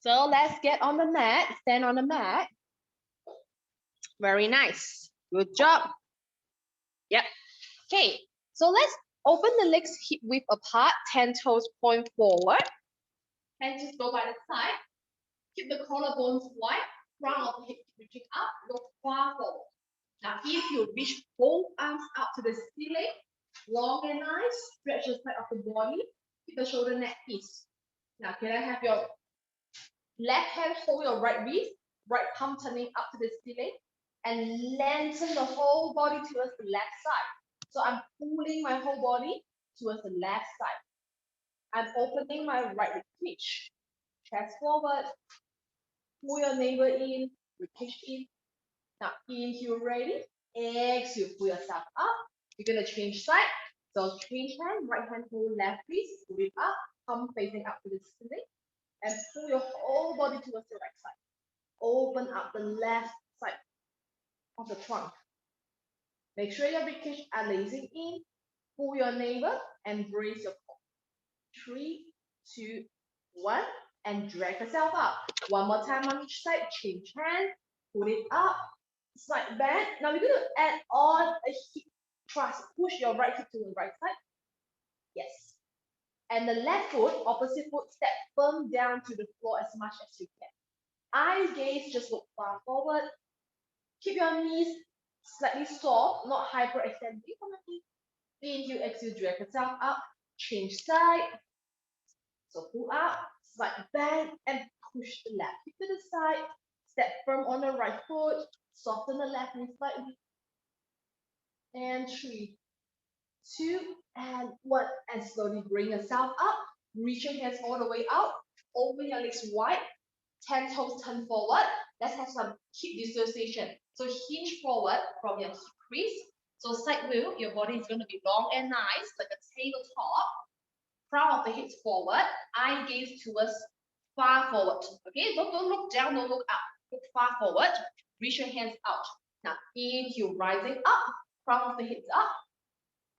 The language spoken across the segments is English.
So let's get on the mat, stand on the mat. Very nice. Good job. Yep. Okay, so let's open the legs hip width apart, 10 toes point forward. Hands just go by the side. Keep the collarbones wide, front of the hip reaching up, look far forward. Now, if you reach both arms up to the ceiling, long and nice, stretch the side of the body, keep the shoulder neck ease. Now, can I have your left hand hold your right wrist, right palm turning up to the ceiling, and lengthen the whole body towards the left side. So I'm pulling my whole body towards the left side. I'm opening my right rib cage. Chest forward. Pull your navel in, rib cage in. Now inhale, ready. Exhale, pull yourself up. You're gonna change side. So change hand, right hand hold left wrist, pull it up, palm facing up to the ceiling, and pull your whole body towards the right side. Open up the left side of the trunk. Make sure your rib cage are raising in. Pull your navel and brace your core. 3, 2, 1, and drag yourself up. One more time on each side. Change hand. Put it up. Side bend. Now we're going to add on a hip thrust. Push your right hip to the right side. Yes. And the left foot, opposite foot, step firm down to the floor as much as you can. Eyes gaze, just look far forward. Keep your knees slightly soft, not hyperextending from the knee. Inhale, exhale, drag yourself up. Change side. So pull up, side bend, and push the left hip to the side. Step firm on the right foot. Soften the left knee slightly. And 3, 2, and 1. And slowly bring yourself up. Reach your hands all the way out. Open your legs wide. 10 toes turn forward. Let's have some hip dissociation. So hinge forward from your hip crease. So side wheel, your body is going to be long and nice, like a tabletop. Front of the hips forward. Eye gaze towards far forward. Okay, don't look down, don't look up. Look far forward. Reach your hands out. Now inhale, rising up. Front of the hips up.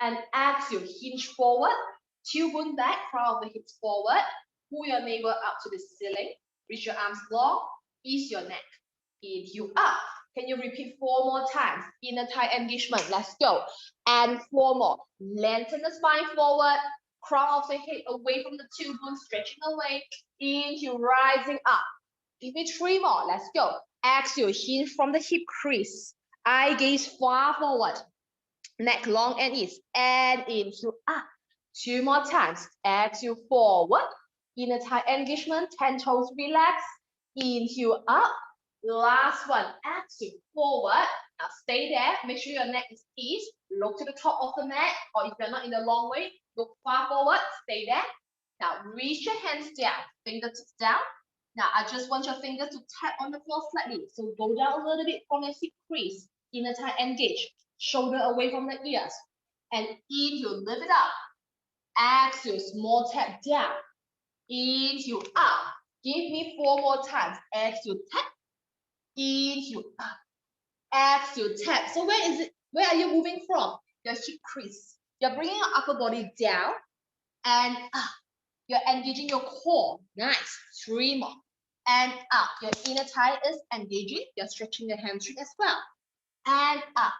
And exhale, hinge forward. Tailbone back. Front of the hips forward. Pull your navel up to the ceiling. Reach your arms long. Ease your neck. Inhale up. Can you repeat 4 more times? Inner thigh engagement. Let's go. And 4 more. Lengthen the spine forward. Crown of the head away from the tailbone, stretching away. Inhale, rising up. Give me 3 more. Let's go. Exhale, hinge from the hip crease. Eye gaze far forward. Neck long and ease. And inhale up. 2 more times. Exhale forward. Inner thigh engagement. 10 toes relax. Inhale up. Last one. Exhale forward. Now stay there. Make sure your neck is eased. Look to the top of the mat. Or if you're not in the long way, look far forward. Stay there. Now reach your hands down. Fingertips down. Now I just want your fingers to tap on the floor slightly. So go down a little bit from your hip crease. Inner thigh engage. Shoulder away from the ears. And inhale, lift it up. Exhale, small tap down. Inhale up. Give me 4 more times. Exhale, tap. Inhale up. Exhale, tap. So where is it? Where are you moving from? Your hip crease. You're bringing your upper body down and up. You're engaging your core. Nice. 3 more. And up. Your inner thigh is engaging. You're stretching your hamstring as well. And up.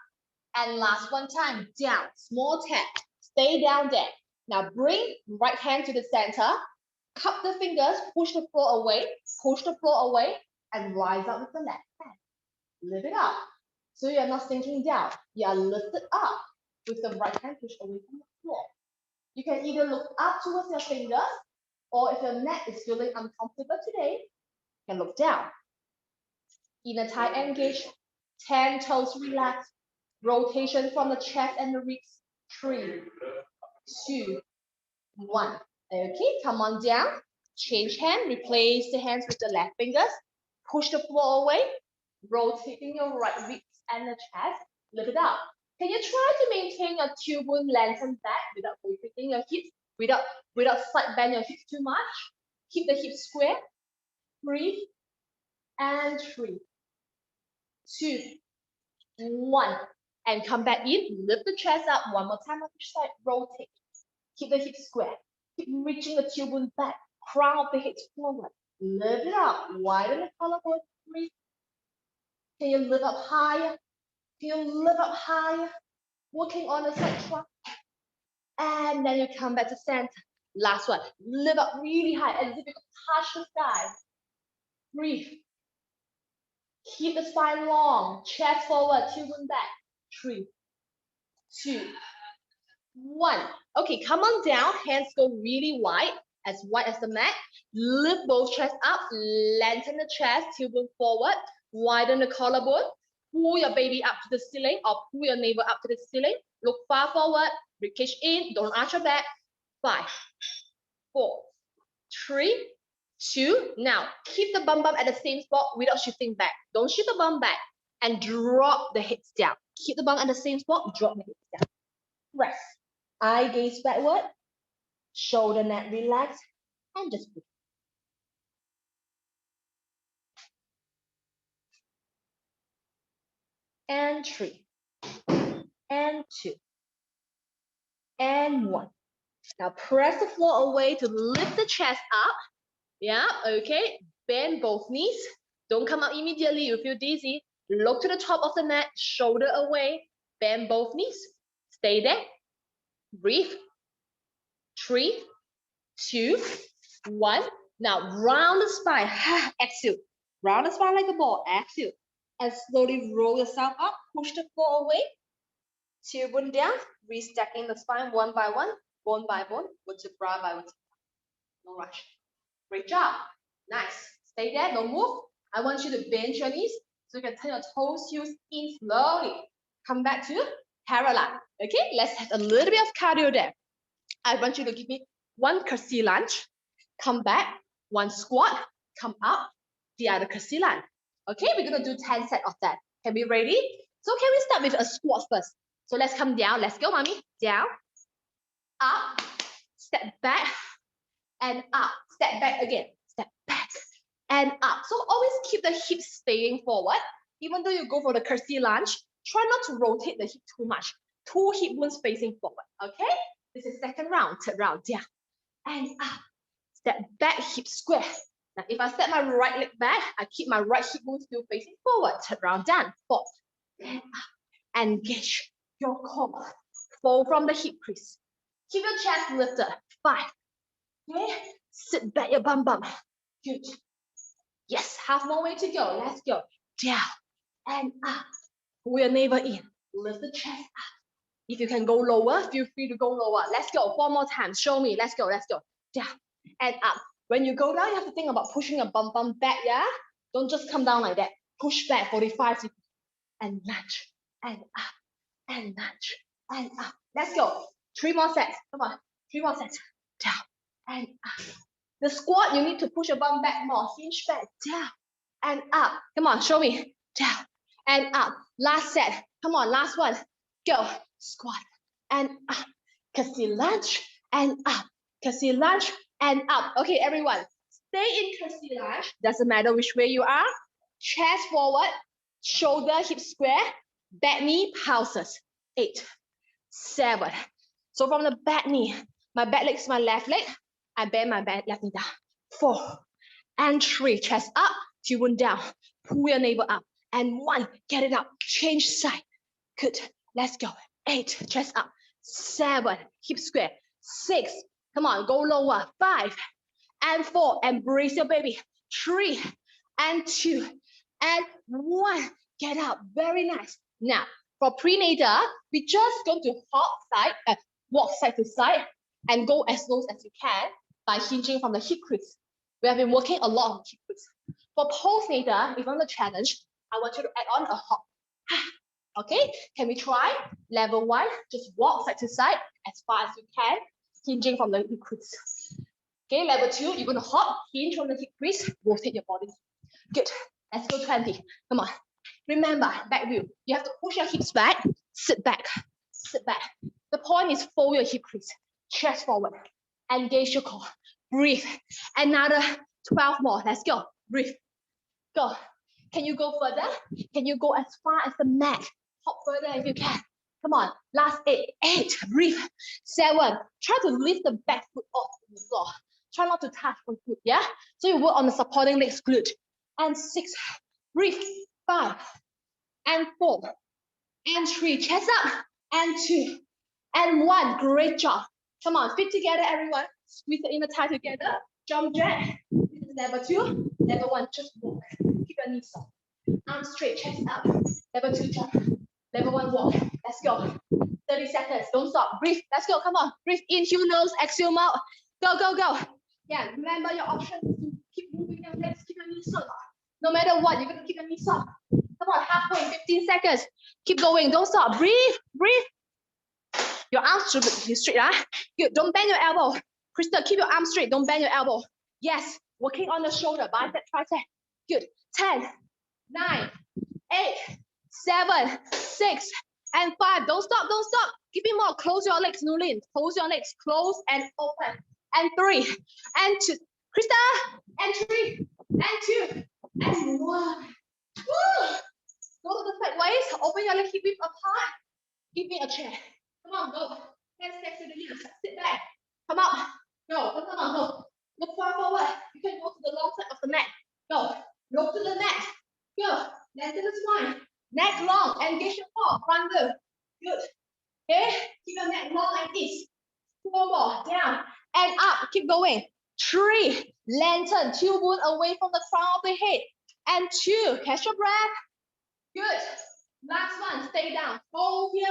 And last one time. Down. Small tap. Stay down there. Now bring right hand to the center. Cup the fingers. Push the floor away. Push the floor away. And rise up with the left hand. Lift it up. So you're not sinking down. You are lifted up with the right hand pushed away from the floor. You can either look up towards your fingers, or if your neck is feeling uncomfortable today, you can look down. Inner thigh engage. 10 toes relax. Rotation from the chest and the ribs. 3, 2, 1. Okay, come on down. Change hand. Replace the hands with the left fingers. Push the floor away. Rotating your right ribs and the chest. Lift it up. Can you try to maintain your tailbone lengthen back without rotating your hips, without side bend your hips too much? Keep the hips square. Breathe. And 3, 2, 1. And come back in. Lift the chest up. One more time on each side. Rotate. Keep the hips square. Keep reaching the tailbone back. Crown of the head forward. Lift it up, widen the collarbone, breathe. Can you lift up higher? Can you lift up higher? Working on the side squat. And then you come back to center. Last one, lift up really high as if you touch the sky. Breathe. Keep the spine long, chest forward, tailbone back. 3, 2, 1. Okay, come on down, hands go really wide as the mat. Lift both chests up, lengthen the chest, tailbone forward, widen the collarbone. Pull your baby up to the ceiling or pull your navel up to the ceiling. Look far forward, ribcage in, don't arch your back. 5, 4, 3, 2. Now, keep the bum at the same spot without shifting back. Don't shift the bum back and drop the hips down. Keep the bum at the same spot, drop the hips down. Rest. Eye gaze backward, shoulder neck relaxed, and just breathe. And 3, and 2, and 1. Now press the floor away to lift the chest up. Yeah, okay. Bend both knees. Don't come up immediately. You feel dizzy. Look to the top of the mat, shoulder away. Bend both knees. Stay there. Breathe. 3, 2, 1. Now round the spine. Exhale. Round the spine like a ball. Exhale. And slowly roll yourself up. Push the floor away. Tailbone down. Restacking the spine one by one. Bone by bone. Vertebra by vertebra. No rush. Great job. Nice. Stay there. Don't move. I want you to bend your knees so you can turn your toes, heels in slowly. Come back to parallel. Okay, let's have a little bit of cardio there. I want you to give me 1 curtsy lunge. Come back. 1 squat. Come up. The other curtsy lunge. Okay, we're going to do 10 sets of that. Can we ready? So can we start with a squat first? So let's come down. Let's go, mommy. Down. Up. Step back. And up. Step back again. Step back. And up. So always keep the hips staying forward. Even though you go for the curtsy lunge, try not to rotate the hip too much. 2 hip bones facing forward. Okay? This is second round. Third round. Down. And up. Step back, hip square. Now, if I step my right leg back, I keep my right hip bone still facing forward. Third round, done. 4. And up. Engage your core. Fold from the hip crease. Keep your chest lifted. 5. Okay? Sit back your bum. Good. Yes, half more way to go. Let's go. Down and up. Pull your navel in. Lift the chest up. If you can go lower, feel free to go lower. Let's go. 4 more times. Show me. Let's go. Let's go. Down and up. When you go down, you have to think about pushing your bum back, yeah? Don't just come down like that. Push back 45 seconds. And lunge. And up. And lunge. And up. Let's go. 3 more sets. Come on. 3 more sets. Down and up. The squat, you need to push your bum back more. Hinge back. Down and up. Come on. Show me. Down and up. Last set. Come on. Last one. Go. Squat and up. Curtsy lunge and up. Curtsy lunge and up. Okay, everyone. Stay in curtsy lunge. Doesn't matter which way you are. Chest forward. Shoulder hip square. Back knee pulses. 8, 7. So from the back knee, my back leg is my left leg. I bend my left knee down. 4 and 3. Chest up. Tailbone down. Pull your navel up. And 1. Get it up. Change side. Good. Let's go. 8. Chest up. 7. Hip square. 6. Come on. Go lower. 5 and 4. Embrace your baby. 3 and 2 and 1. Get up. Very nice. Now, for prenatal, we just going to walk side to side and go as low as you can by hinging from the hip crease. We have been working a lot on hip crease. For postnatal, if you want the challenge, I want you to add on a hop. Okay, can we try? Level 1, just walk side to side as far as you can, hinging from the hip crease. Okay, level 2, you're going to hop, hinge from the hip crease, rotate your body. Good. Let's go 20. Come on. Remember, back view. You have to push your hips back, sit back, sit back. The point is fold your hip crease, chest forward, engage your core. Breathe. Another 12 more. Let's go. Breathe. Go. Can you go further? Can you go as far as the mat? Hop further if you can. Come on. Last 8. 8. Breathe. 7. Try to lift the back foot off the floor. Try not to touch on foot, yeah? So you work on the supporting legs, good. And 6, breathe, 5, and 4, and 3, chest up, and 2, and 1, great job. Come on, feet together, everyone. Squeeze the inner thigh together, jump jack. This is level 2, level 1, just walk. Keep your knees soft. Arms straight, chest up. Level 2, jump. Level 1, walk. Let's go. 30 seconds, don't stop, breathe, let's go, come on. Breathe in, through nose, exhale out. Go, go, go. Yeah, remember your option is to keep moving your legs, keep your knees soft. No matter what, you're gonna keep your knees soft. Come on, halfway, 15 seconds. Keep going, don't stop, breathe, breathe. Your arms should be straight, huh? Good, don't bend your elbow. Krista, keep your arms straight, don't bend your elbow. Yes, working on the shoulder, bicep, tricep. Good, 10, 9, 8, 7, 6, and 5. Don't stop, don't stop. Give me more. Close your legs, Nulin. Close your legs. Close and open. And 3, and 2. Krista, and 3, and 2, and 1. Woo! Go to the side waist. Open your legs, hip width apart. Give me a chair. Come on, go. Hands next to the knees. Sit back. Come up. Go. Come on, go. Look far forward. You can go to the long side of the mat. Go. Look to the mat. Go. Lengthen the spine. Neck long. Engage your core. Front good. Good. Okay. Keep your neck long like this. 4 more. Down and up. Keep going. 3. Lengthen. Tailbone away from the crown of the head. And 2. Catch your breath. Good. Last one. Stay down. Hold here.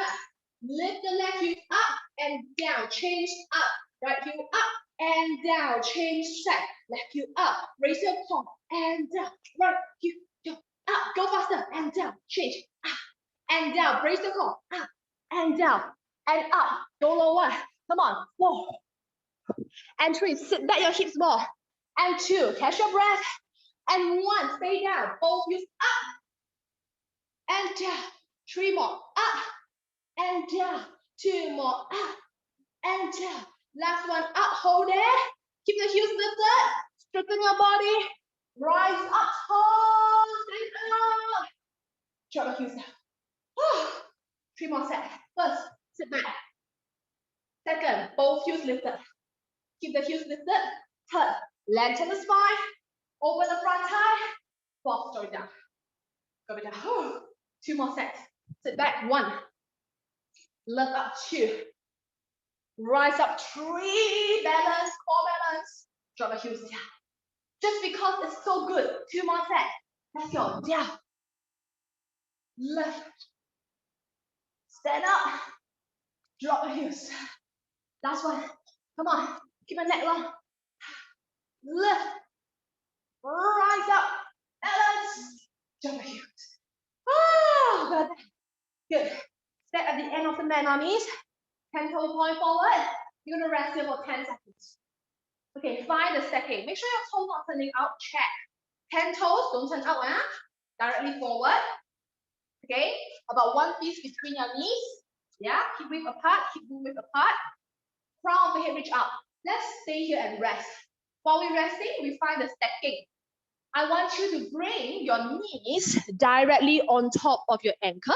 Lift the left heel up and down. Change up. Right heel up and down. Change side. Left heel up. Raise your core and down. Right heel up. Go faster and down. Change up and down. Raise the core up and down and up. Go lower. Come on. 4 and 3. Sit back your hips more. And 2. Catch your breath. And 1. Stay down. Both heels up and down. 3 more. Up and down. 2 more. Up and down. Last one. Up. Hold there. Keep the heels lifted. Straighten your body. Rise up tall. Stand up. Drop your heels down. 3 more sets. First, sit back. Second, both heels lifted. Keep the heels lifted. Third, lengthen the spine. Open the front thigh. 4th, throw it down. Go it down. 2 more sets. Sit back. 1. Lift up. 2. Rise up. 3. Balance. Core balance. Drop the heels down. Just because it's so good. 2 more sets. Let's go. Down. Lift. Stand up. Drop the heels. Last one. Come on. Keep your neck long. Lift. Rise up. Balance. Drop the heels. Oh, got that. Good. Step at the end of the man on knees. 10 toe point forward. You're going to rest here for 10 seconds. Okay, find the stacking. Make sure your toes not turning out. Check. 10 toes, don't turn out. Directly forward. Okay, about 1 piece between your knees. Yeah, hip width apart, hip width apart. Crown of the head reach up. Let's stay here and rest. While we're resting, we find the stacking. I want you to bring your knees directly on top of your ankle.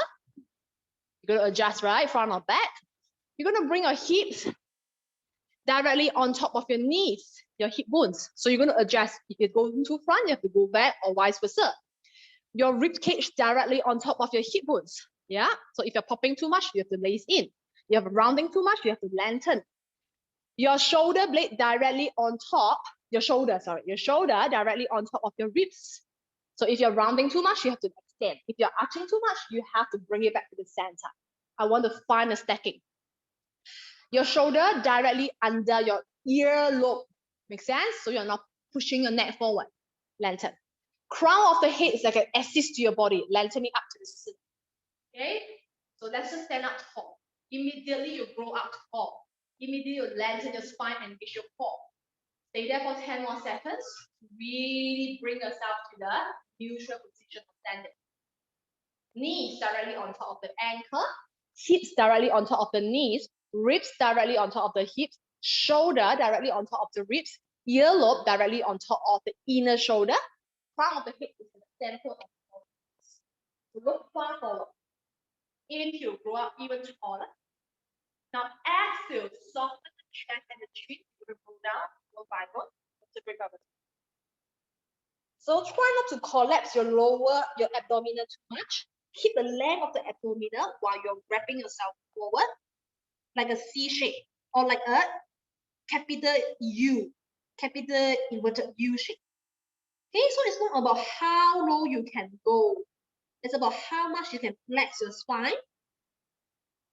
You're going to adjust right, front or back. You're going to bring your hips directly on top of your knees, your hip bones. So you're going to adjust. If you go to front, you have to go back or vice versa. Your rib cage directly on top of your hip bones. Yeah. So if you're popping too much, you have to lace in. You have rounding too much, you have to lengthen. Your shoulder blade directly on top, your shoulder directly on top of your ribs. So if you're rounding too much, you have to extend. If you're arching too much, you have to bring it back to the center. I want to find a stacking. Your shoulder directly under your earlobe. Make sense? So you're not pushing your neck forward. Lengthen. Crown of the head is like an assist to your body, lengthening up to the center. Okay? So let's just stand up tall. Immediately you grow up tall. Immediately you lengthen your spine and engage your core. Stay there for 10 more seconds. Really bring yourself to the neutral position of standing. Knees directly on top of the ankle. Hips directly on top of the knees. Ribs directly on top of the hips. Shoulder directly on top of the ribs. Earlobe directly on top of the inner shoulder. Crown of the head is in the center of the shoulders. Look far forward. Inhale, grow up even taller. Now exhale, soften the chest and the chin. going to pull down, go forward to bring up. So try not to collapse your abdominal too much. Keep the length of the abdominal while you're wrapping yourself forward, like a C shape or like a capital U, capital inverted U shape. Okay, so it's not about how low you can go. It's about how much you can flex your spine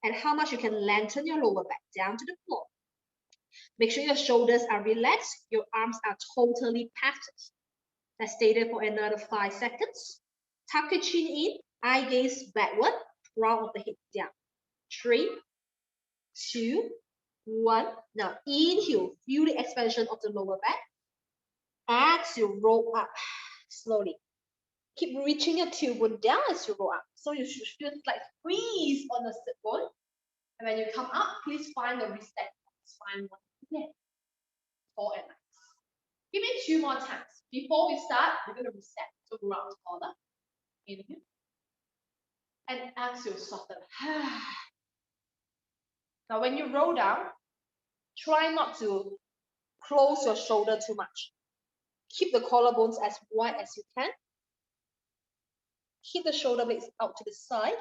and how much you can lengthen your lower back down to the floor. Make sure your shoulders are relaxed, your arms are totally packed. Let's stay there for another 5 seconds. Tuck your chin in, eye gaze backward, round of the hip down. 3, 2, 1. Now inhale, feel the expansion of the lower back. Exhale, roll up slowly. Keep reaching your tailbone down as you roll up. So you should feel like squeeze on the sit bone. And when you come up, please find the reset spine once again. Tall and nice. Give me 2 more times. Before we start, we're going to reset. So round taller. Inhale. And exhale, soften. Now when you roll down, try not to close your shoulder too much. Keep the collarbones as wide as you can. Keep the shoulder blades out to the side.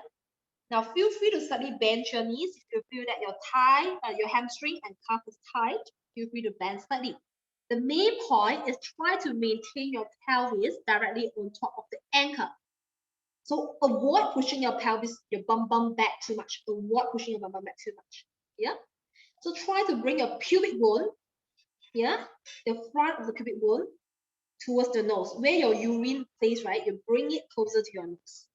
Now feel free to slightly bend your knees if you feel that your thigh, your hamstring and calf is tight. Feel free to bend slightly. The main point is try to maintain your pelvis directly on top of the ankle. So avoid pushing your pelvis, your bum back too much. Avoid pushing your bum back too much. Yeah. So try to bring your pubic bone, yeah, the front of the pubic bone towards the nose. Where your urine plays, right? You bring it closer to your nose.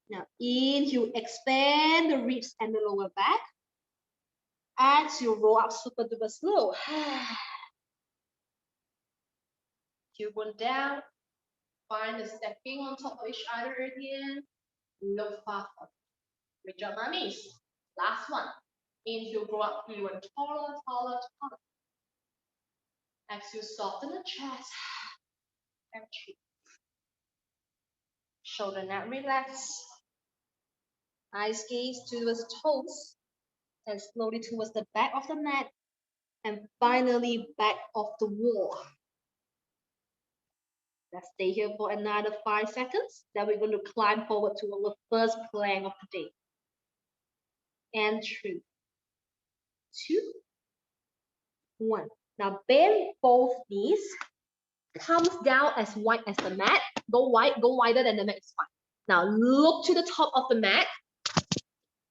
Now inhale, expand the ribs and the lower back. Exhale, roll up super duper slow. Tailbone down. Find the stepping on top of each other again. Look far forward. Reach up mummies. Last one. Inhale, grow up even taller, taller, taller. Exhale, soften the chest and cheek. Shoulder net relax. Eyes gaze towards toes and slowly towards the back of the mat and finally back of the wall. Let's stay here for another 5 seconds. Then we're going to climb forward to our first plank of the day. And 3, 2, 1. Now bend both knees. Palms down as wide as the mat. Go wider than the mat is fine. Now look to the top of the mat.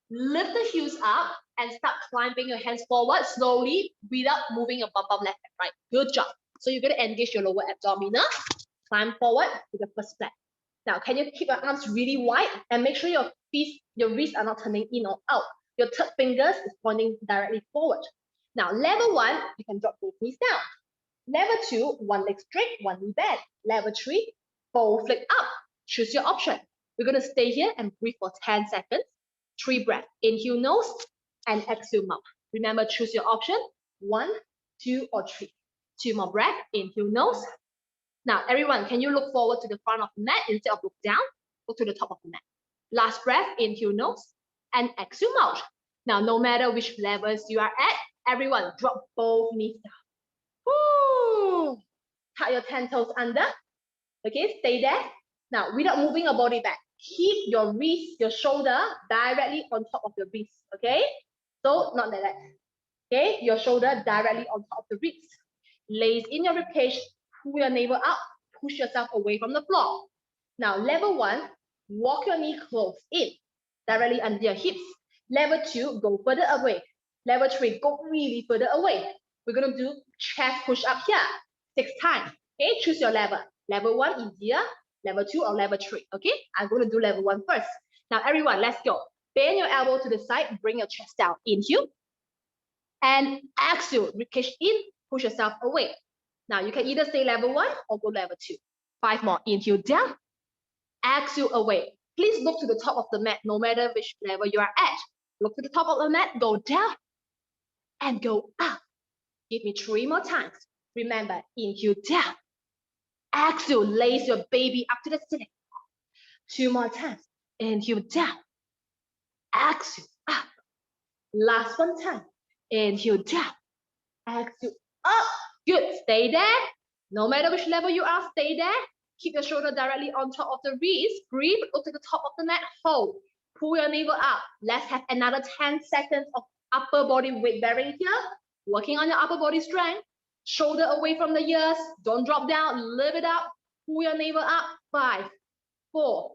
Lift the heels up and start climbing your hands forward slowly without moving your bum left and right. Good job. So you're going to engage your lower abdominal. Climb forward to the first plank. Now, can you keep your arms really wide and make sure your feet, your wrists are not turning in or out. Your third fingers is pointing directly forward. Now, level 1, you can drop both knees down. Level 2, one leg straight, one knee bend. Level 3, both legs up. Choose your option. We're going to stay here and breathe for 10 seconds. 3 breaths. Inhale nose and exhale mouth. Remember, choose your option. 1, 2, or 3. 2 more breaths. Inhale nose. Now, everyone, can you look forward to the front of the mat instead of look down? Look to the top of the mat. Last breath, inhale nose and exhale mouth. Now, no matter which levels you are at, everyone drop both knees down. Woo! Tuck your 10 toes under. Okay, stay there. Now, without moving your body back, keep your wrist, your shoulder directly on top of your wrist. Okay, so not like that. Okay, your shoulder directly on top of the wrist. Lace in your ribcage. Pull your navel up, push yourself away from the floor. Now, level 1, walk your knee close in, directly under your hips. Level 2, go further away. Level 3, go really further away. We're going to do chest push up here, 6 times. Okay, choose your level. Level 1 easier, level 2 or level 3. Okay, I'm going to do level 1 first. Now, everyone, let's go. Bend your elbow to the side, bring your chest down. Inhale. And exhale, ribcage in, push yourself away. Now, you can either stay level 1 or go level 2. 5 more. Inhale down. Exhale away. Please look to the top of the mat, no matter which level you are at. Look to the top of the mat, go down, and go up. Give me 3 more times. Remember, inhale down. Exhale, lace your baby up to the ceiling. 2 more times. Inhale down. Exhale up. Last one time. Inhale down. exhale, up. Good, stay there. No matter which level you are, stay there. Keep your shoulder directly on top of the wrist. Breathe, go to the top of the mat, hold. Pull your navel up. Let's have another 10 seconds of upper body weight bearing here. Working on your upper body strength. Shoulder away from the ears. Don't drop down, lift it up. Pull your navel up. 5, 4,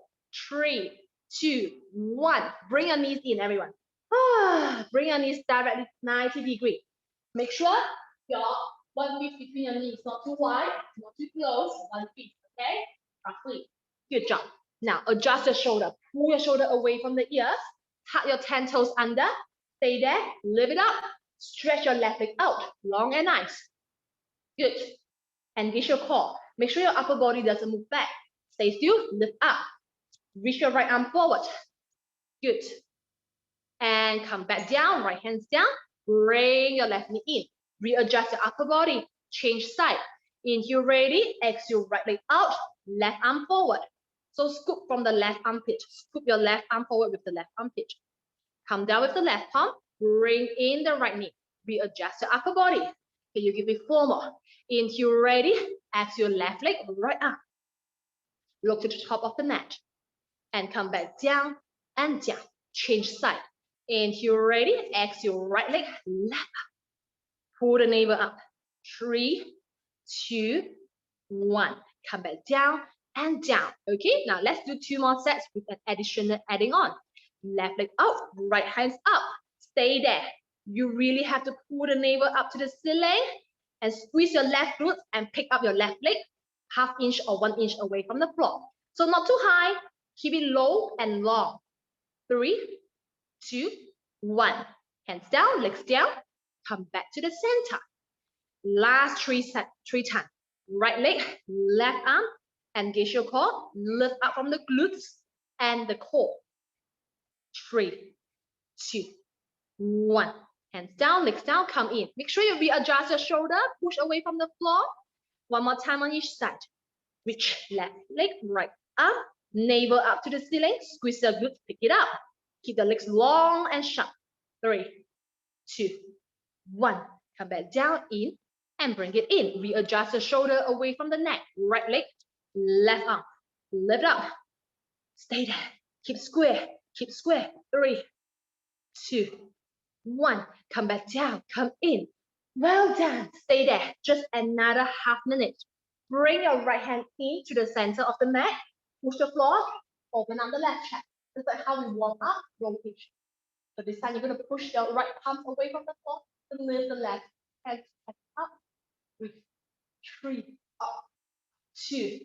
3, 2, 1. Bring your knees in, everyone. Bring your knees directly 90 degrees. Make sure your 1 feet between your knees, not too wide, not too close, 1 feet, okay? Roughly. Good job. Now adjust your shoulder. Pull your shoulder away from the ears. Tuck your 10 toes under. Stay there. Lift it up. Stretch your left leg out. Long and nice. Good. Engage your core. Make sure your upper body doesn't move back. Stay still. Lift up. Reach your right arm forward. Good. And come back down. Right hands down. Bring your left knee in. Readjust your upper body. Change side. Inhale, ready. Exhale, right leg out. Left arm forward. So scoop from the left armpit. Scoop your left arm forward with the left armpit. Come down with the left palm. Bring in the right knee. Readjust your upper body. Can you give me 4 more? Inhale, ready. Exhale, left leg, right arm. Look to the top of the mat. And come back down and down. Change side. Inhale, ready. Exhale, right leg, left arm. Pull the navel up. 3, 2, 1. Come back down and down. Okay, now let's do 2 more sets with an additional adding on. Left leg out, right hands up. Stay there. You really have to pull the navel up to the ceiling and squeeze your left glute and pick up your left leg 1/2 inch or 1 inch away from the floor. So not too high, keep it low and long. 3, 2, 1. Hands down, legs down. Come back to the center. Last 3 times. Right leg, left arm. Engage your core. Lift up from the glutes and the core. 3, 2, 1. Hands down, legs down, come in. Make sure you readjust your shoulder. Push away from the floor. 1 more time on each side. Reach left leg, right arm. Navel up to the ceiling. Squeeze your glutes, pick it up. Keep the legs long and sharp. 3, 2, 1. Come back down, in, and bring it in. Readjust the shoulder away from the neck. Right leg, left arm. Lift up. Stay there. Keep square. Keep square. 3, 2, 1. Come back down. Come in. Well done. Stay there. Just another 1/2 minute. Bring your right hand in to the center of the mat. Push the floor. Open up the left chest. Just like how we warm up, rotation. So this time you're going to push your right palm away from the floor and lift the left hand up. 3, up, 2,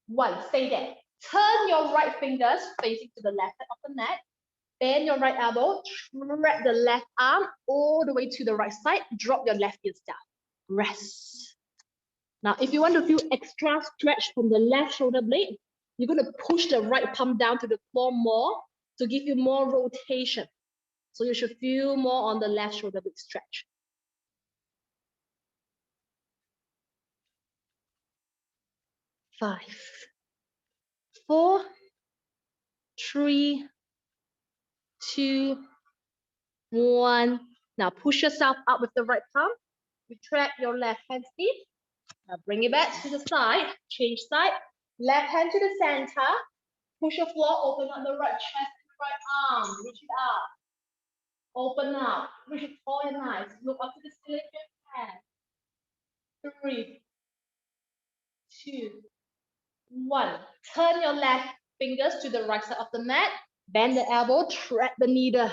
1. Stay there. Turn your right fingers facing to the left side of the mat. Bend your right elbow. Thread the left arm all the way to the right side. Drop your left heel down. Rest. Now, if you want to feel extra stretch from the left shoulder blade, you're going to push the right palm down to the floor more to give you more rotation. So you should feel more on the left shoulder blade stretch. 5, 4, 3, 2, 1. Now push yourself up with the right palm. Retract your left hand in. Now bring it back to the side. Change side. Left hand to the center. Push your floor. Open up the right chest and right arm. Reach it up. Open up. Reach it tall and nice. Look up to the ceiling with your hand. 3, 2, 1. Turn your left fingers to the right side of the mat. Bend the elbow. Thread the needle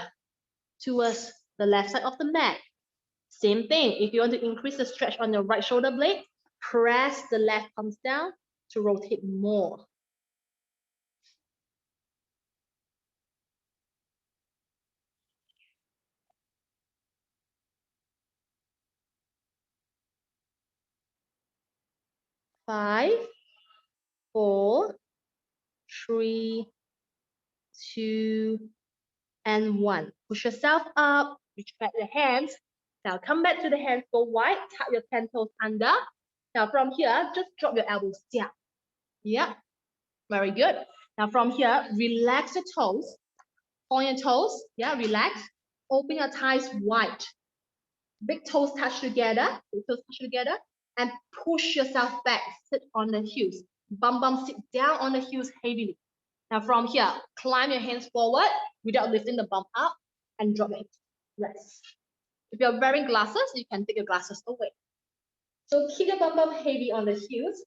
towards the left side of the mat. Same thing. If you want to increase the stretch on your right shoulder blade, press the left palms down to rotate more. Five, 4, 3, 2, and 1. Push yourself up. Retract your hands. Now come back to the hands, go wide. Tuck your 10 toes under. Now from here, just drop your elbows down. Yeah, very good. Now from here, relax your toes. On your toes, yeah, relax. Open your thighs wide. Big toes touch together, big toes touch together, and push yourself back. Sit on the heels. Bum sit down on the heels heavily. Now from here, climb your hands forward without lifting the bum up and drop it. Rest. If you're wearing glasses, you can take your glasses away. So keep your bum heavy on the heels.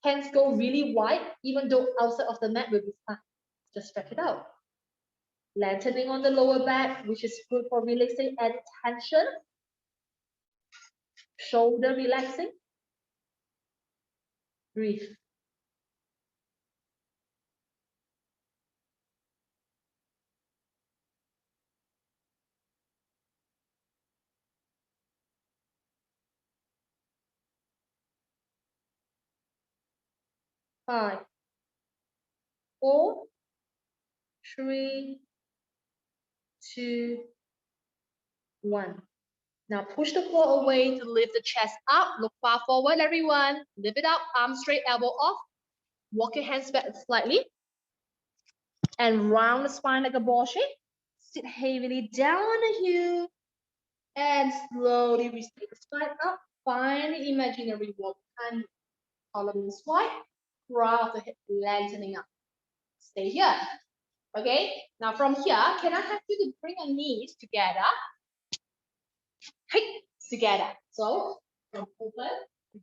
Hands go really wide, even though outside of the mat will be fine. Just stretch it out. Lengthening on the lower back, which is good for releasing any tension. Shoulder relaxing. Breathe. Five, 4, 3, 2, 1. Now push the floor away to lift the chest up. Look far forward, everyone. Lift it up, arm straight, elbow off. Walk your hands back slightly. And round the spine like a ball shape. Sit heavily down on the heel. And slowly reach the spine up. Find the imaginary wall behind you. Collarbones wide. Crown of the hip lengthening up. Stay here. Okay, now from here, can I have you to bring your knees together? Hey, together. So from open,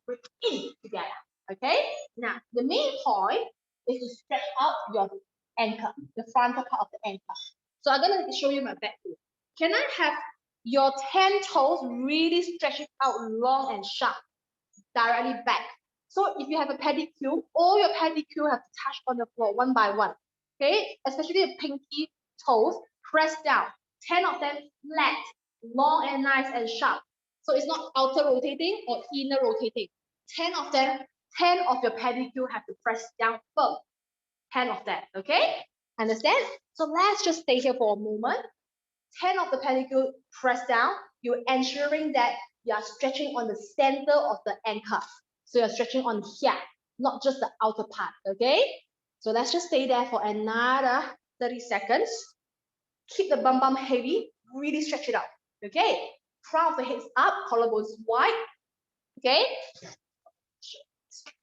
bring in together. Okay, now the main point is to stretch out your ankle, the frontal part of the ankle. So I'm gonna show you my back here. Can I have your 10 toes really stretching out long and sharp, directly back? So if you have a pedicure, all your pedicure have to touch on the floor one by one. Okay, especially the pinky toes, press down. 10 of them flat, long and nice and sharp. So it's not outer rotating or inner rotating. 10 of them, 10 of your pedicure have to press down firm. 10 of them, okay? Understand? So let's just stay here for a moment. 10 of the pedicure press down. You're ensuring that you are stretching on the center of the ankle. So you're stretching on here, not just the outer part, okay? So let's just stay there for another 30 seconds. Keep the bum heavy, really stretch it out, okay? Crown of the head up, collarbones wide, okay?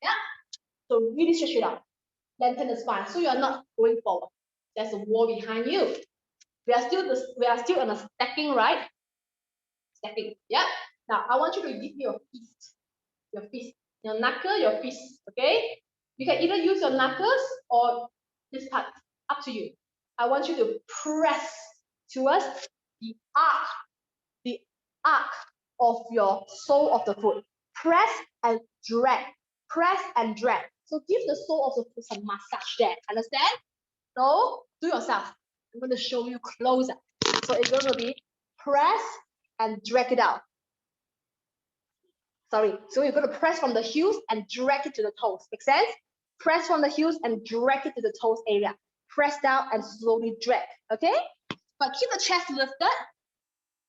Yeah. So really stretch it out. Lengthen the spine, so you are not going forward. There's a wall behind you. We are still on a stacking, right? Stacking, yeah. Now I want you to give me your fist, your knuckle, your fist, okay? You can either use your knuckles or this part, up to you. I want you to press towards the arc of your sole of the foot. Press and drag, press and drag. So give the sole of the foot some massage there, understand? So do yourself. I'm going to show you closer. So it's going to be press and drag it out. Sorry, so you're going to press from the heels and drag it to the toes. Make sense? Press from the heels and drag it to the toes area. Press down and slowly drag, okay? But keep the chest lifted.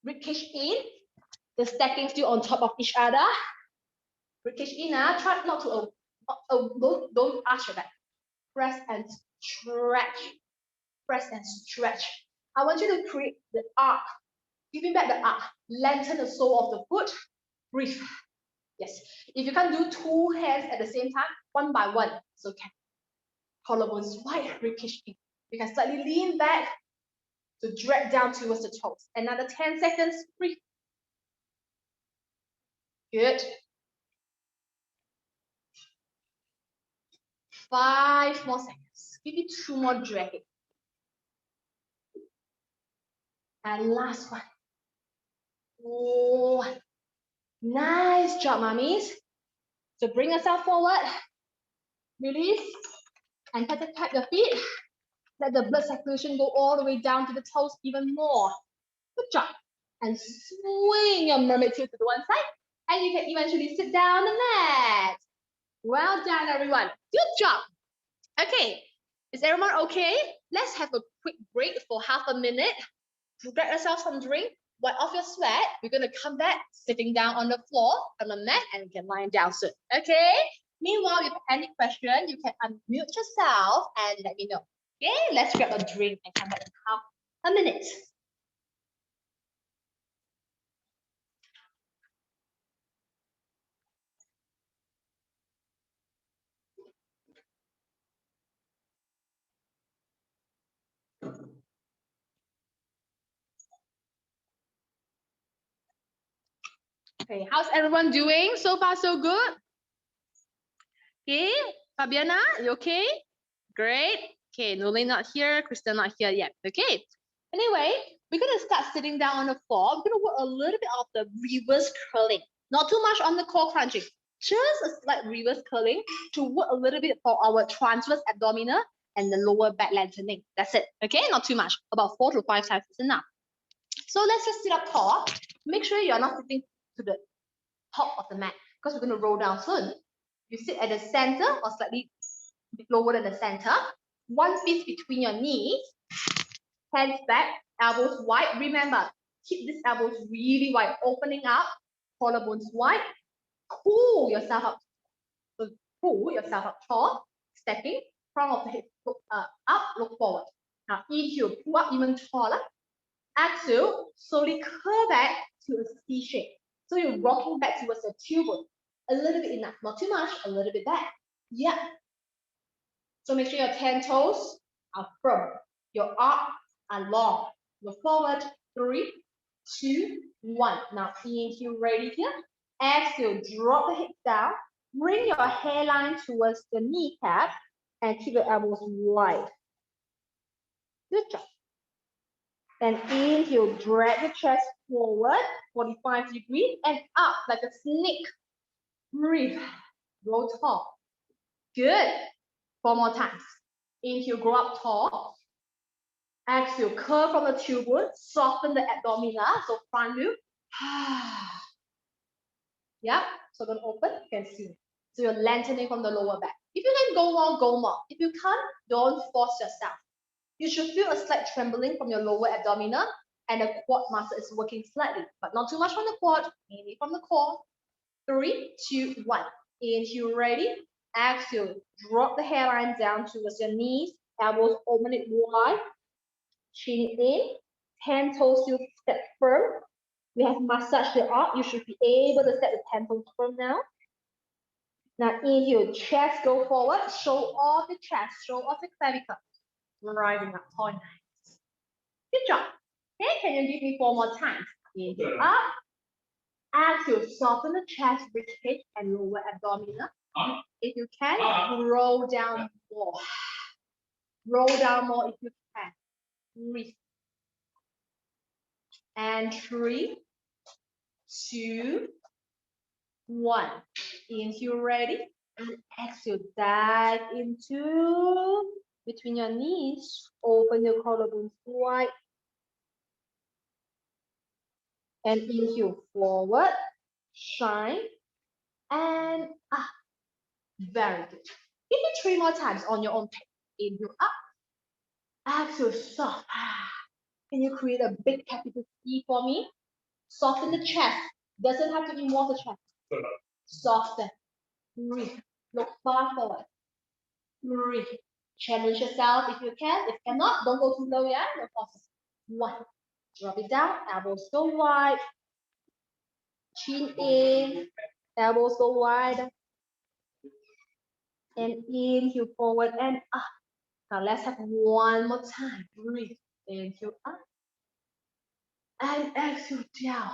Ribcage in. The stacking still on top of each other. Ribcage in. Try not to, don't arch your back. Press and stretch. Press and stretch. I want you to create the arc. Giving back the arc. Lengthen the sole of the foot. Breathe. Yes. If you can't do two hands at the same time, one by one, it's okay. Collarbones wide, ribcage in. You can slightly lean back to drag down towards the toes. Another 10 seconds. Breathe. Good. 5 more seconds. Give it 2 more dragging. And last one. 1. Nice job, mummies. So bring yourself forward. Release. And tap your feet. Let the blood circulation go all the way down to the toes even more. Good job. And swing your mermaid tail to the one side. And you can eventually sit down on the mat. Well done, everyone. Good job. Okay. Is everyone okay? Let's have a quick break for half a minute. Grab yourself some drink. Wipe off your sweat. We're going to come back sitting down on the floor on the mat and you can lie down soon. Okay? Meanwhile, if you have any question, you can unmute yourself and let me know. Okay? Let's grab a drink and come back in half a minute. Okay, how's everyone doing? So far, so good? Okay, Fabiana, you okay? Great. Okay, Noli not here, Krista not here yet. Okay. Anyway, we're gonna start sitting down on the floor. We're gonna work a little bit of the reverse curling. Not too much on the core crunching. Just a slight reverse curling to work a little bit for our transverse abdominal and the lower back lengthening. That's it. Okay, not too much. About 4 to 5 times is enough. So let's just sit up tall. Make sure you're not sitting to the top of the mat because we're going to roll down soon. You sit at the center or slightly lower than the center. One fist between your knees, hands back, elbows wide. Remember, keep these elbows really wide, opening up, collarbones wide. Pull yourself up. So pull yourself up tall, stepping, front of the head look up, look forward. Now inhale, pull up even taller. Exhale, slowly curl back to a C shape. So you're rocking back towards the tailbone. A little bit enough, not too much, a little bit back. Yeah. So make sure your 10 toes are firm. Your arms are long. Look forward. 3, 2, 1. Now inhale, ready here. Exhale, drop the hips down. Bring your hairline towards the kneecap and keep your elbows wide. Good job. And inhale, drag the chest forward, 45 degrees, and up like a snake. Breathe, roll tall. Good. 4 more times. Inhale, go up tall. Exhale, curve from the tailbone, soften the abdominal, so front view. Yep, so don't open, you can see. So you're lengthening from the lower back. If you can go more, go more. If you can't, don't force yourself. You should feel a slight trembling from your lower abdominal and the quad muscle is working slightly, but not too much from the quad, mainly from the core. 3, 2, 1. Inhale, ready. Exhale, drop the hairline down towards your knees, elbows open it wide, chin in, 10 toes still step firm. We have massaged the arm. You should be able to set the 10 toes firm now. Now inhale, chest go forward, show off the chest, show off the clavicle. Rising up, tall and nice. Good job. Okay, can you give me 4 more times? Inhale up. Exhale, soften the chest, ribcage, and lower abdominal. If you can, roll down more. Roll down more if you can. Breathe. And 3, 2, 1. Inhale, ready. And exhale, dive into between your knees. Open your collarbones wide. And inhale, forward, shine, and up. Very good. Give me 3 more times on your own pace. Inhale up. Exhale, soft. Can you create a big capital C for me? Soften the chest. Doesn't have to be more the chest. Soften. Breathe. Look far forward. Breathe. Challenge yourself if you can. If cannot, don't go too low yet. No forces. 1. Drop it down. Elbows go wide. Chin in. Elbows go wide. And inhale forward and up. Now let's have 1 more time. Breathe. Inhale up. And exhale down.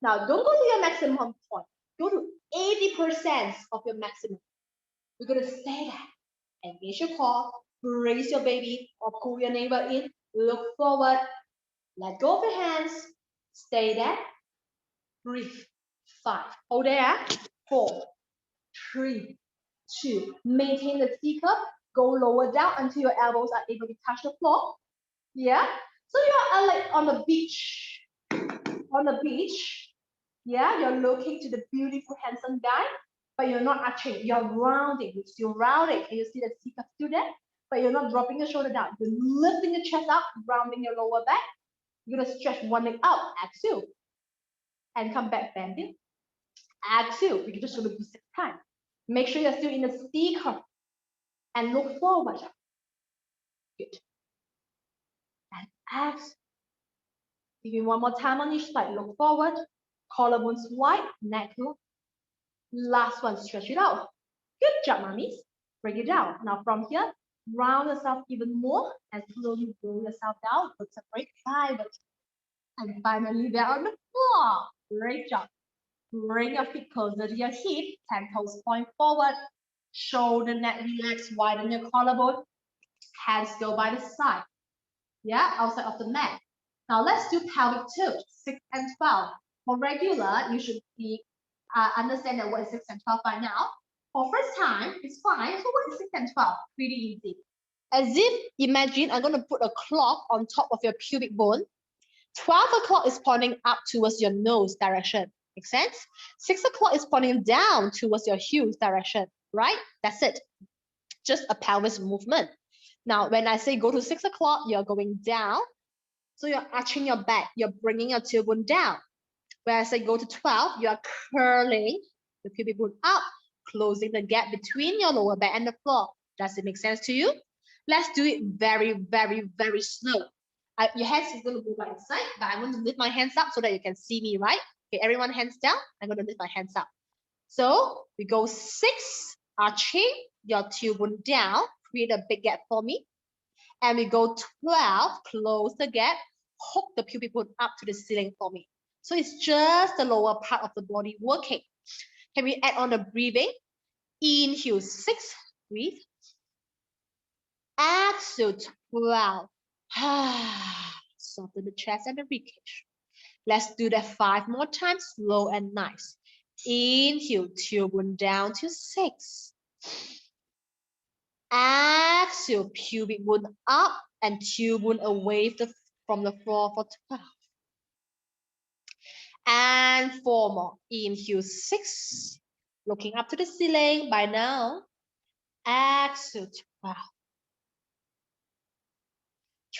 Now don't go to your maximum point. Go to 80% of your maximum. We're going to stay there. Engage your core. Brace your baby or pull your neighbor in. Look forward. Let go of your hands. Stay there. Breathe. 5. Hold there. 4, 3, 2. Maintain the C curve. Go lower down until your elbows are able to touch the floor. Yeah. So you are like on the beach. On the beach. Yeah. You're looking to the beautiful, handsome guy, but you're not arching. You're rounding. You're still rounding. Can you see the C curve still there? But you're not dropping your shoulder down. You're lifting the chest up, rounding your lower back. You're gonna stretch one leg out. Exhale. And come back bending. Exhale. We're just gonna do 6 times. Make sure you're still in the C curve. And look forward. Good. And exhale. Give me 1 more time on each side. Look forward. Collarbones wide. Neck low. Last one. Stretch it out. Good job, mummies. Bring it down. Now from here, round yourself even more and slowly roll yourself down. Separate side. And finally down the floor. Great job. Bring your feet closer to your hip. 10 toes point forward. Shoulder net relax. Widen your collarbone. Hands go by the side. Yeah, outside of the mat. Now let's do pelvic tilt. 6 and 12. For regular, you should be understand that what is 6 and 12 by now. For first time, it's fine. So what is 6 and 12? Pretty easy. As if, imagine I'm going to put a clock on top of your pubic bone. 12 o'clock is pointing up towards your nose direction. Make sense? 6 o'clock is pointing down towards your heels direction, right? That's it. Just a pelvis movement. Now, when I say go to 6 o'clock, you're going down. So you're arching your back. You're bringing your tailbone down. When I say go to 12, you're curling the pubic bone up, closing the gap between your lower back and the floor. Does it make sense to you? Let's do it very, very, very slow. Your hands is going to go by the side, but I'm going to lift my hands up so that you can see me, right? Okay, everyone hands down. I'm going to lift my hands up. So we go 6, arching your tailbone down, create a big gap for me. And we go 12, close the gap, hook the pubic bone up to the ceiling for me. So it's just the lower part of the body working. Can we add on the breathing? Inhale, 6, breathe. Exhale, 12. Soften the chest and the ribcage. Let's do that 5 more times, slow and nice. Inhale, tailbone down to 6. Exhale, pubic bone up and tailbone away from the floor for 12. And 4 more. Inhale, 6. Looking up to the ceiling by now. Exhale, 12.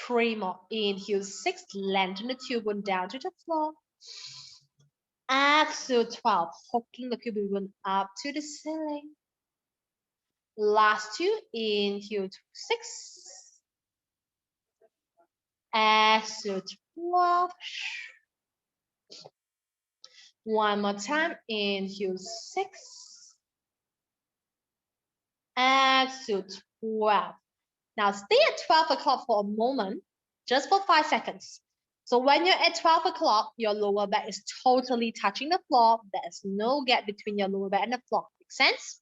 3 more. Inhale, 6. Lengthen the tailbone down to the floor. Exhale, 12. Hooking the pubic bone up to the ceiling. Last 2. Inhale, 6. Exhale, 12. One more time. Inhale, 6. Exhale, 12. Now stay at 12 o'clock for a moment, just for 5 seconds. So when you're at 12 o'clock, your lower back is totally touching the floor. There's no gap between your lower back and the floor. Make sense?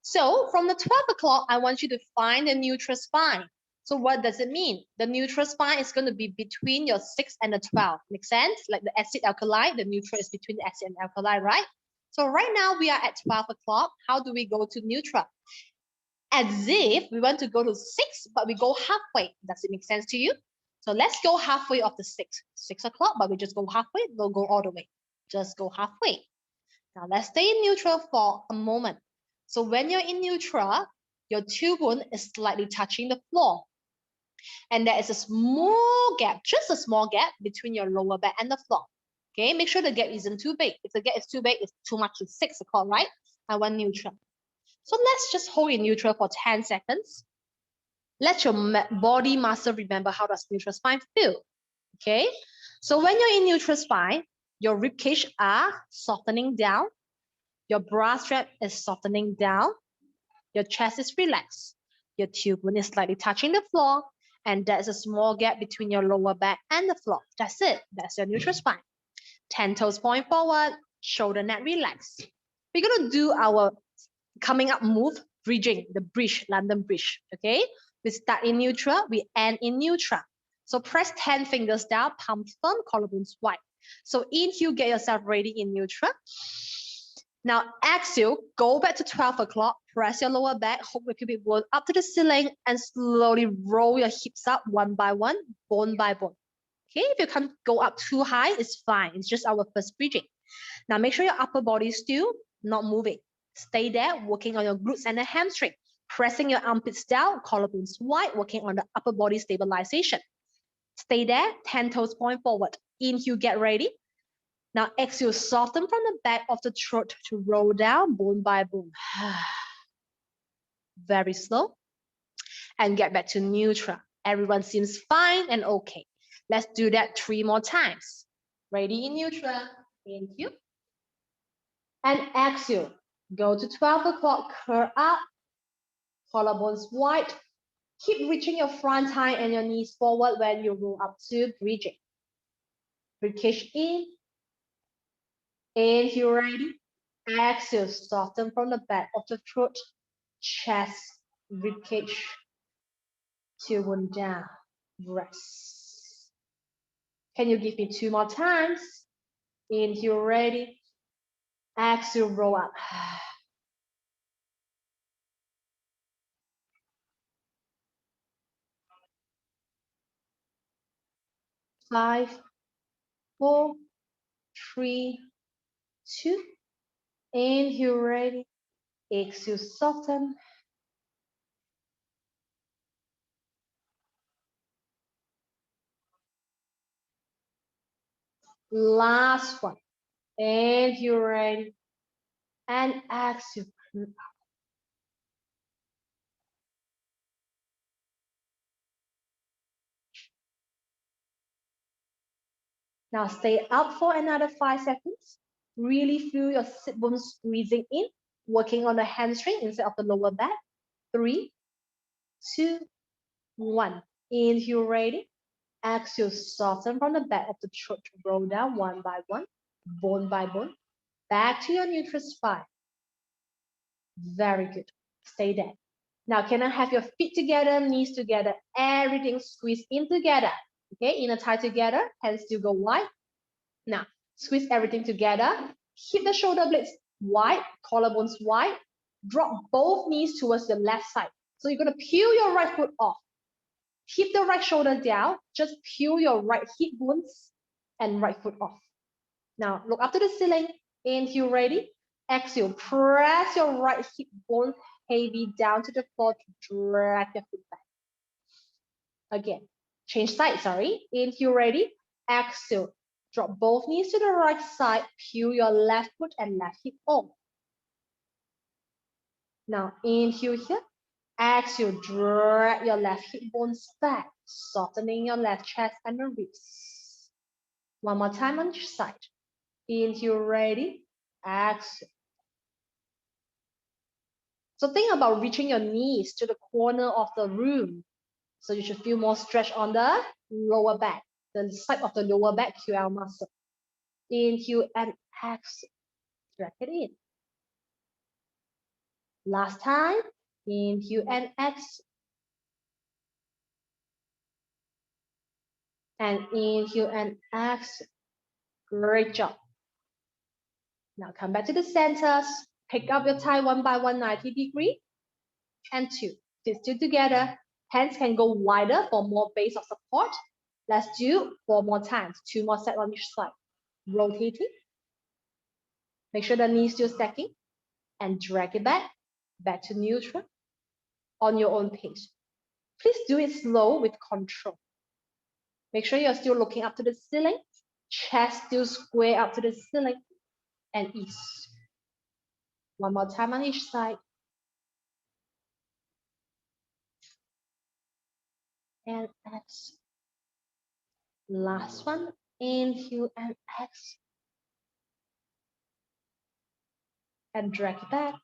So from the 12 o'clock, I want you to find the neutral spine. So what does it mean? The neutral spine is going to be between your 6 and the 12. Make sense? Like the acid alkali, the neutral is between the acid and alkali, right? So right now we are at 12 o'clock. How do we go to neutral? As if we want to go to 6, but we go halfway. Does it make sense to you? So let's go halfway of the 6 o'clock, but we just go halfway, don't go all the way. Just go halfway. Now let's stay in neutral for a moment. So when you're in neutral, your tailbone is slightly touching the floor. And there is a small gap, just a small gap between your lower back and the floor. Okay, make sure the gap isn't too big. If the gap is too big, it's too much to 6 o'clock, right? I want neutral. So let's just hold in neutral for 10 seconds. Let your body muscle remember how does neutral spine feel. Okay, so when you're in neutral spine, your ribcage are softening down. Your bra strap is softening down. Your chest is relaxed. Your tailbone is slightly touching the floor. And there's a small gap between your lower back and the floor. That's it. That's your neutral spine. 10 toes point forward. Shoulder net relax. We're going to do our coming up move, bridging, the bridge, London bridge. Okay, we start in neutral, we end in neutral. So press 10 fingers down, palm firm, collarbones wide. So inhale, get yourself ready in neutral. Now exhale, go back to 12 o'clock, press your lower back, hook the pubic bone up to the ceiling and slowly roll your hips up one by one, bone by bone. Okay, if you can't go up too high, it's fine. It's just our first bridging. Now make sure your upper body is still not moving. Stay there, working on your glutes and the hamstring. Pressing your armpits down, collarbones wide, working on the upper body stabilization. Stay there, 10 toes point forward. Inhale, get ready. Now exhale, soften from the back of the throat to roll down, bone by bone. Very slow. And get back to neutral. Everyone seems fine and okay. Let's do that 3 more times. Ready in neutral. Inhale. And exhale. Go to 12 o'clock, curl up, collarbones wide. Keep reaching your front thigh and your knees forward when you roll up to bridging. Ribcage in Inhale, ready. Exhale, soften from the back of the throat, chest, ribcage, tailbone down, rest. Can you give me 2 more times? Inhale, ready. Exhale, roll up. 5, 4, 3, 2. Inhale, ready. Exhale, soften. Last one. Inhale, ready. And exhale. Now stay up for another 5 seconds. Really feel your sit bones squeezing in, working on the hamstring instead of the lower back. 3, 2, 1. Inhale, ready. Exhale, soften from the back of the throat. Roll down one by one, bone by bone. Back to your neutral spine. Very good. Stay there. Now, can I have your feet together, knees together, everything squeezed in together? Okay, inner thigh together, hands still go wide. Now, squeeze everything together. Keep the shoulder blades wide, collarbones wide. Drop both knees towards the left side. So you're going to peel your right foot off. Keep the right shoulder down. Just peel your right hip bones and right foot off. Now, look up to the ceiling. Inhale, ready. Exhale, press your right hip bone heavy down to the floor to drag your foot back. Again, change side, sorry. Inhale, ready. Exhale, drop both knees to the right side, peel your left foot and left hip off. Now, inhale here. Exhale, drag your left hip bones back, softening your left chest and the ribs. One more time on each side. Inhale, ready. Exhale. So think about reaching your knees to the corner of the room. So you should feel more stretch on the lower back, the side of the lower back QL muscle. Inhale and exhale. Drag it in. Last time. Inhale and exhale. And inhale and exhale. Great job. Now come back to the centers. Pick up your thigh one by one, 90 degree. And 2. Sit still together. Hands can go wider for more base of support. Let's do 4 more times. 2 more sets on each side. Rotating. Make sure the knees still stacking. And drag it back to neutral on your own pace. Please do it slow with control. Make sure you're still looking up to the ceiling. Chest still square up to the ceiling. And ease. One more time on each side. And exhale. Last one. Inhale and exhale. And drag it back.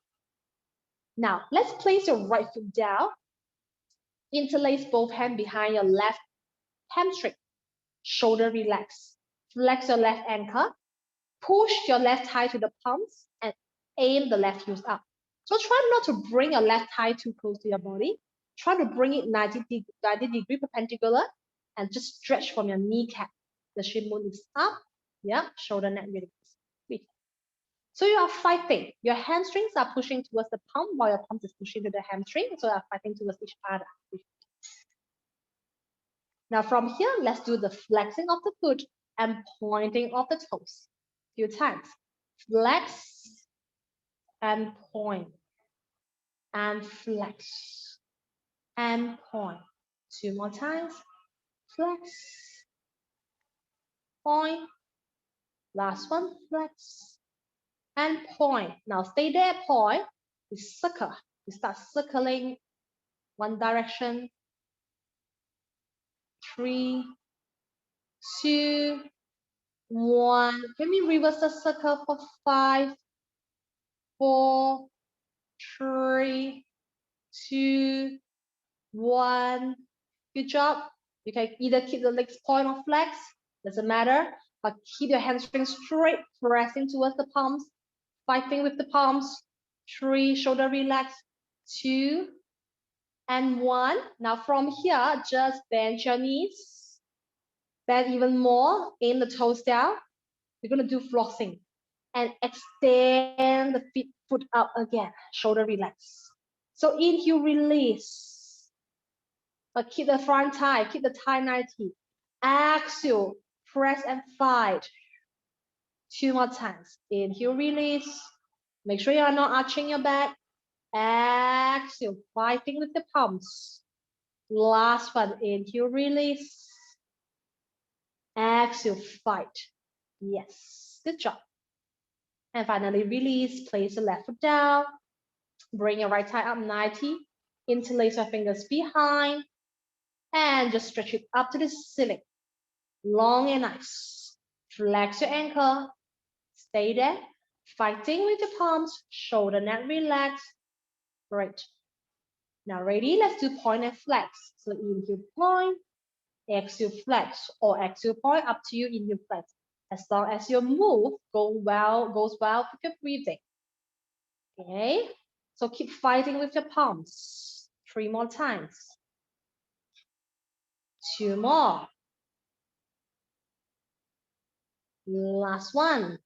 Now, let's place your right foot down. Interlace both hands behind your left hamstring. Shoulder relax. Flex your left ankle. Push your left thigh to the palms and aim the left heels up. So try not to bring your left thigh too close to your body. Try to bring it 90 degree perpendicular and just stretch from your kneecap. The shin bone is up. Yeah, shoulder neck release. So you are fighting. Your hamstrings are pushing towards the palm while your palm is pushing to the hamstring. So you are fighting towards each other. Now from here, let's do the flexing of the foot and pointing of the toes. A few times. Flex and point and flex and point. 2 more times. Flex, point. Last one, flex and point. Now stay there, point. We circle. We start circling one direction. 3, 2, 1. Can we reverse the circle for 5, 4, 3, 2, 1. Good job. You can either keep the legs point or flex, doesn't matter. But keep your hamstring straight, pressing towards the palms, fighting with the palms. 3, shoulder relax. 2, and 1. Now from here, just bend your knees. Bend even more, aim the toes down. We're gonna do flossing. And extend the foot out again, shoulder relax. So inhale, release. But keep the front thigh, keep the thigh 90. Exhale, press and fight. 2 more times. Inhale, release. Make sure you are not arching your back. Exhale, fighting with the palms. Last one, inhale, release. Exhale, fight. Yes, good job. And finally, release, place the left foot down. Bring your right thigh up 90. Interlace your fingers behind. And just stretch it up to the ceiling. Long and nice. Flex your ankle. Stay there. Fighting with the palms. Shoulder neck relax. Great. Now ready? Let's do point and flex. So inhale, point. Exhale, flex. Or exhale, point. Up to you, inhale, flex. As long as your move goes well with your breathing. Okay? So keep fighting with your palms. 3 more times. 2 more. Last one.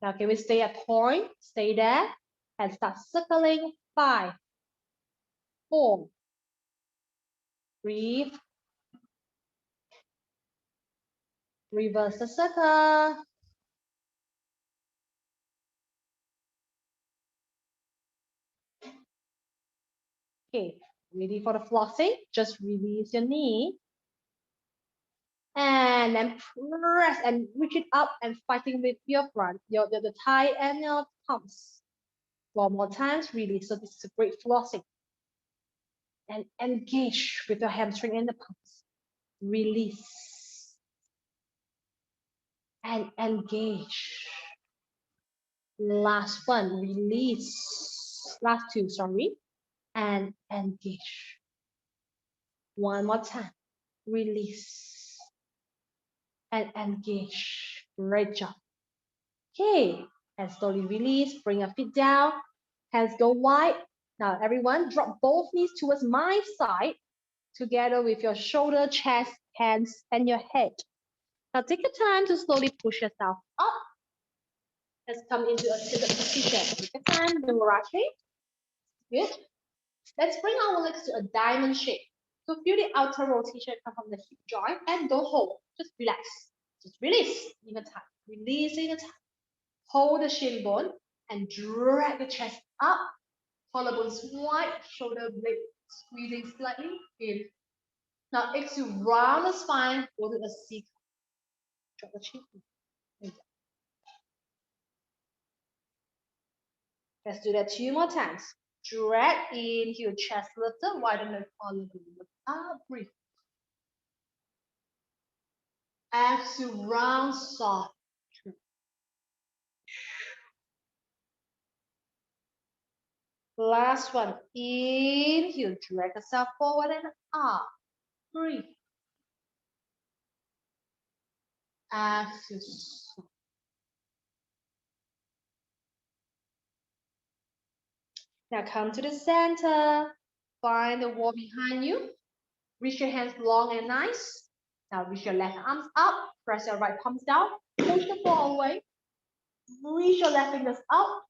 Now can we stay at point? Stay there. And start circling. 5, 4. Breathe. Reverse the circle. Okay, ready for the flossing? Just release your knee. And then press and reach it up and fighting with your front, the thigh and your palms. 1 more times, release. So this is a great flossing. And engage with your hamstring and the palms. Release. And engage. Last one, release. Last 2, sorry. And engage. 1 more time. Release. And engage. Great job. Okay. And slowly release. Bring your feet down. Hands go wide. Now everyone drop both knees towards my side. Together with your shoulder, chest, hands, and your head. Now take your time to slowly push yourself up. Let's come into a seated position. Take your time, don't rush it. Good. Let's bring our legs to a diamond shape. So feel the outer rotation come from the hip joint and don't hold. Just relax. Just release in a time. Release in a time. Hold the shin bone and drag the chest up. Collarbones wide, shoulder blade squeezing slightly in. Now exhale, round the spine, go to a C. Drop the chin. Let's do that 2 more times. Drag, inhale, chest lifted, widen the collarbone. Lift up, breathe. Exhale, round, soft. Last one. Inhale, drag yourself forward and up. Breathe. Exhale. Now come to the center. Find the wall behind you. Reach your hands long and nice. Now reach your left arms up. Press your right palms down. Push the ball away. Reach your left fingers up.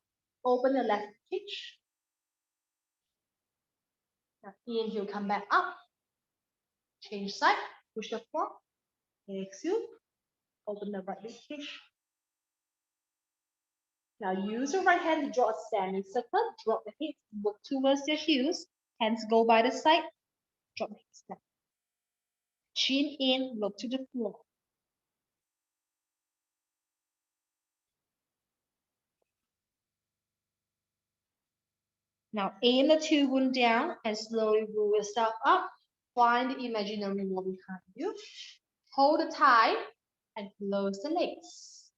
Open the left hitch. Now inhale, come back up. Change side. Push the floor. Exhale. Open the right hitch. Now use your right hand to draw a semicircle. Drop the hips, look towards your heels. Hands go by the side. Drop the hips down. Chin in, look to the floor. Now aim the tailbone down and slowly roll yourself up. Find the imaginary wall behind you. Hold the thigh and close the legs.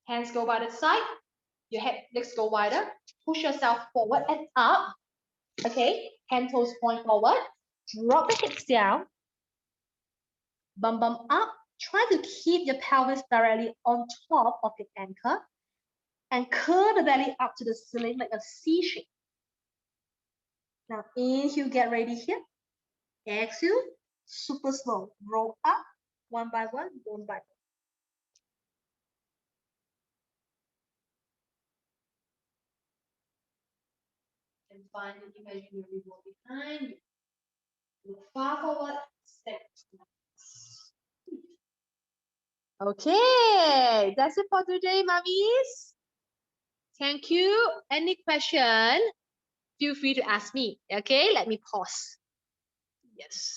Hands go by the side. Your legs go wider. Push yourself forward and up. Okay, hand toes point forward. Drop the hips down. Bum up. Try to keep your pelvis directly on top of your anchor and curl the belly up to the ceiling like a C shape. Now inhale, get ready here. Exhale, super slow. Roll up one by one, one by one. And find an imaginary wall behind you. Look far forward, step. Okay, that's it for today, mommies. Thank you. Any question? Feel free to ask me. Okay, let me pause. Yes.